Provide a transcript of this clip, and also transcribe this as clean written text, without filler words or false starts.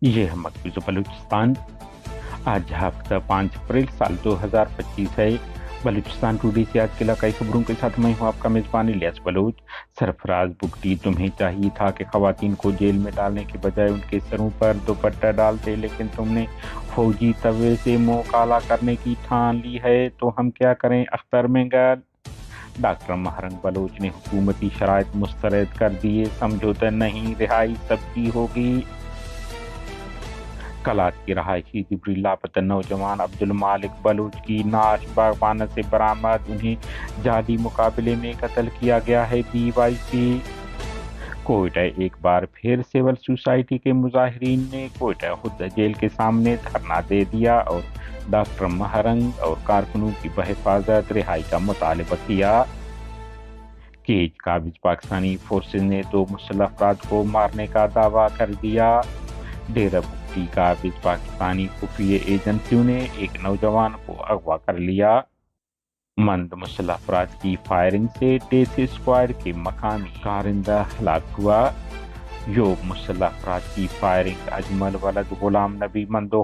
یہ ہے مقبوضہ بلوچستان۔ آج ہفتہ 5 اپریل سال 2025 ہے۔ بلوچستان ٹوڈے سے آج کے علاقائی خبروں کے ساتھ میں ہوں آپ کا میزبان الیاس بلوچ۔ سرفراز بگٹی: تمہیں چاہیے تھا کہ خواتین کو جیل میں ڈالنے کے بجائے ان کے سروں پر دوپٹہ ڈالتے، لیکن تم نے فوجی توے سے منہ کالا کرنے کی ٹھان لی ہے، تو ہم کیا کریں؟ اختر مینگل: ڈاکٹر مہرنگ بلوچ نے حکومتی شرائط مسترد کر دیے، سمجھوتہ نہیں، رہائی سب کی ہوگی۔ کلات کی رہائشی جبری لاپتہ نوجوان عبدالمالک بلوچ کی نعش باغبانہ سے برآمد، انہیں جعلی مقابلے میں قتل کیا گیا ہے۔ BYC: کوئٹہ ایک بار پھر سول سوسائٹی کے مظاہرین نے کوئٹہ حدہ جیل کے سامنے دھرنا دے دیا اور ڈاکٹر مہرنگ اور کارکنوں کی بحفاظت رہائی کا مطالبہ کیا۔ کیج قابض پاکستانی فورسز نے 2 مسلح افراد کو مارنے کا دعویٰ کر دیا۔ ڈیرہ بگٹی قابض پاکستانی خفیہ ایجنسیوں نے ایک نوجوان کو اغوا کر لیا۔ مند مسلح افراد کی فائرنگ سے ٹیسی اسکواڈ کے مقامی کارندہ ہلاک ہوا۔ یوب مسلح افراد کی فائرنگ اجمل ولد غلام نبی مندو